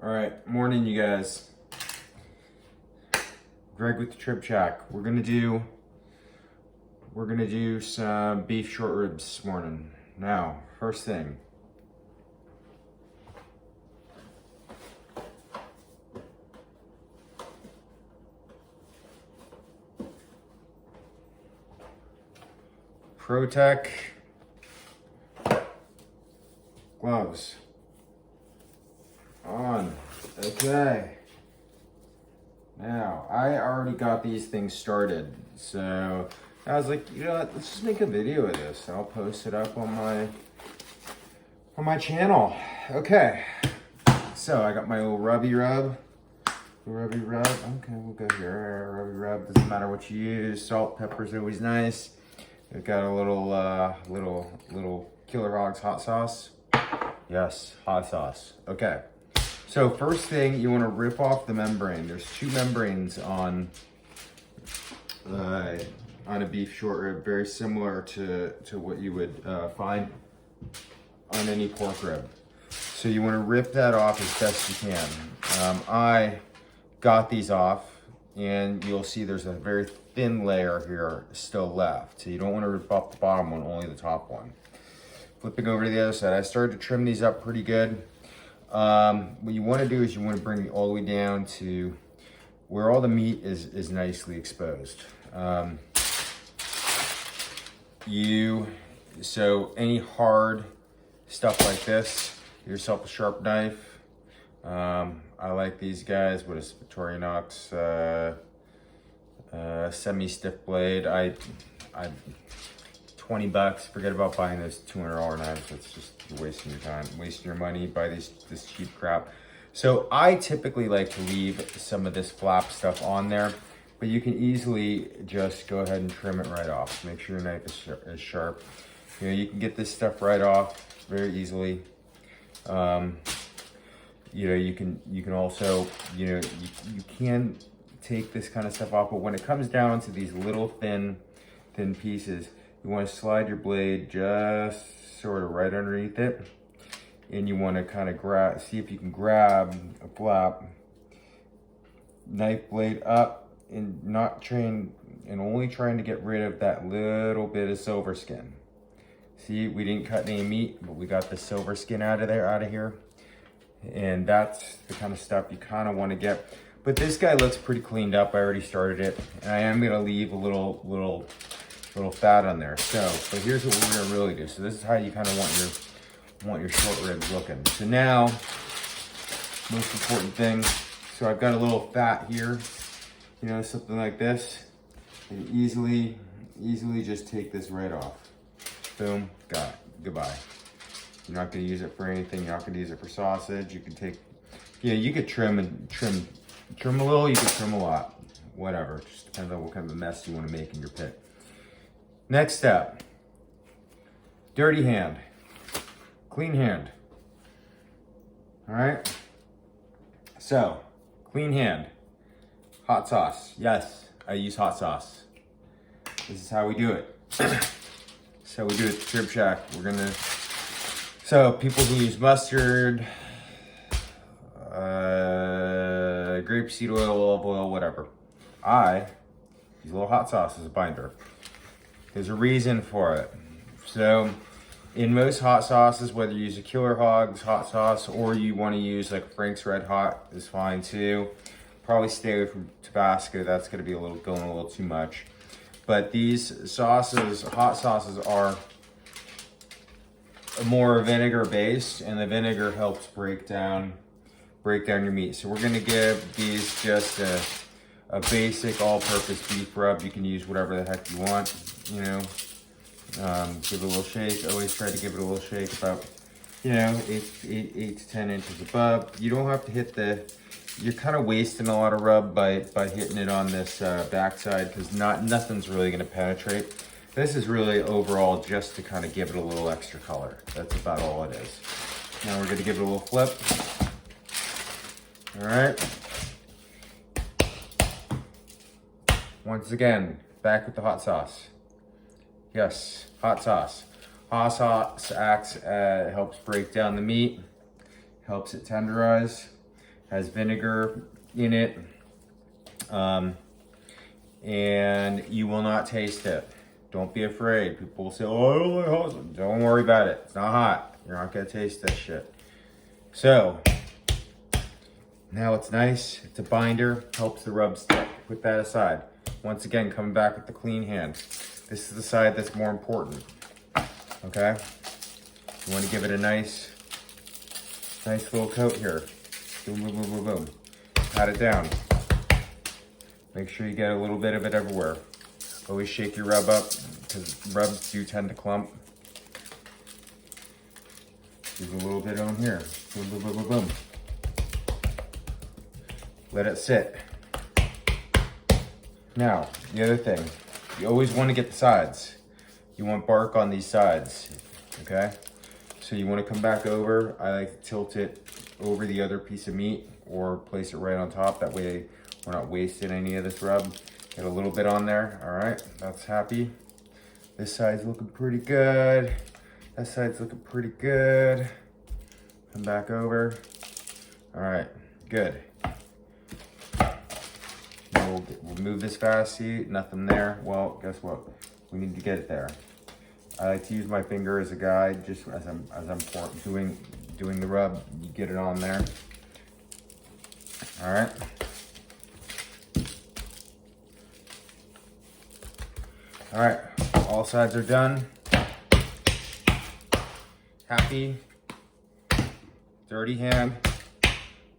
All right, morning, you guys. Greg with the Trip Shack. We're gonna do some beef short ribs this morning. Now, first thing. ProTech gloves on. Okay. Now, I already got these things started, so I was like, you know what, let's just make a video of this. I'll post it up on my channel. Okay, so I got my little rubby rub. Okay, we'll go here. Rubby rub, doesn't matter what you use. Salt, pepper's always nice. We've got a little Killer Hogs hot sauce. Yes, hot sauce. Okay. So first thing, you want to rip off the membrane. There's two membranes on a beef short rib, very similar to what you would find on any pork rib. So you want to rip that off as best you can. I got these off, and you'll see there's a very thin layer here still left. So you don't want to rip off the bottom one, only the top one. Flipping over to the other side, I started to trim these up pretty good. What you want to do is you want to bring it all the way down to where all the meat is nicely exposed. So any hard stuff like this, get yourself a sharp knife. I like these guys. What is Victorinox semi-stiff blade. I $20. Forget about buying those $200 knives. It's just wasting your time, wasting your money. Buy this cheap crap. So I typically like to leave some of this flap stuff on there, but you can easily just go ahead and trim it right off. Make sure your knife is sharp. You know, you can get this stuff right off very easily. You know, you can also, you know, you can take this kind of stuff off, but when it comes down to these little thin pieces, you want to slide your blade just sort of right underneath it, and you want to kind of see if you can grab a flap, knife blade up, and only trying to get rid of that little bit of silver skin. See, we didn't cut any meat, but we got the silver skin out of here. And that's the kind of stuff you kind of want to get. But this guy looks pretty cleaned up. I already started it, and I am gonna leave a little fat on there. So, but here's what we're gonna really do. So this is how you kind of want your short ribs looking. So now, most important thing. So I've got a little fat here, you know, something like this. And easily just take this right off. Boom, got it. Goodbye. You're not gonna use it for anything. You're not gonna use it for sausage. You can take, you know, you could trim a little. You could trim a lot. Whatever. Just depends on what kind of a mess you want to make in your pit. Next step, dirty hand, clean hand. All right. So, clean hand, hot sauce. Yes, I use hot sauce. This is how we do it. So we do it at the Trip Shack. So people who use mustard, grapeseed oil, olive oil, whatever. I use a little hot sauce as a binder. There's a reason for it. So in most hot sauces, whether you use a Killer Hogs hot sauce or you want to use like Frank's Red Hot is fine too. Probably stay away from Tabasco. That's going to be going a little too much. But these sauces, hot sauces, are more vinegar based, and the vinegar helps break down your meat. So we're going to give these just a basic all-purpose beef rub. You can use whatever the heck you want, you know. Give it a little shake. Always try to give it a little shake about, you know, 8 to 10 inches above. You don't have to hit you're kind of wasting a lot of rub by hitting it on this backside, because nothing's really going to penetrate. This is really overall just to kind of give it a little extra color. That's about all it is. Now we're going to give it a little flip. All right. Once again, back with the hot sauce. Yes, hot sauce. Hot sauce helps break down the meat, helps it tenderize. Has vinegar in it. And you will not taste it. Don't be afraid. People will say, oh, I don't like hot. Don't worry about it. It's not hot. You're not gonna taste this shit. So, now it's nice. It's a binder. Helps the rub stick. Put that aside. Once again, coming back with the clean hand. This is the side that's more important. Okay? You want to give it a nice little coat here. Boom, boom, boom, boom, boom. Pat it down. Make sure you get a little bit of it everywhere. Always shake your rub up, because rubs do tend to clump. Give a little bit on here. Boom, boom, boom, boom, boom. Let it sit. Now, the other thing, you always want to get the sides. You want bark on these sides, okay? So you want to come back over. I like to tilt it over the other piece of meat or place it right on top. That way we're not wasting any of this rub. Get a little bit on there. All right, that's happy. This side's looking pretty good. That side's looking pretty good. Come back over. All right, good. Now we'll move this fast. See, nothing there. Well, guess what? We need to get it there. I like to use my finger as a guide, just as I'm doing the rub. You get it on there. All right. All right, all sides are done. Happy, dirty hand.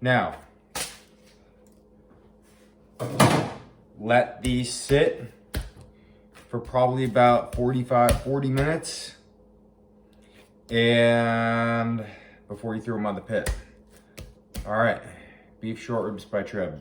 Now, let these sit for probably about 40 minutes and before you throw them on the pit. All right, beef short ribs by Trib.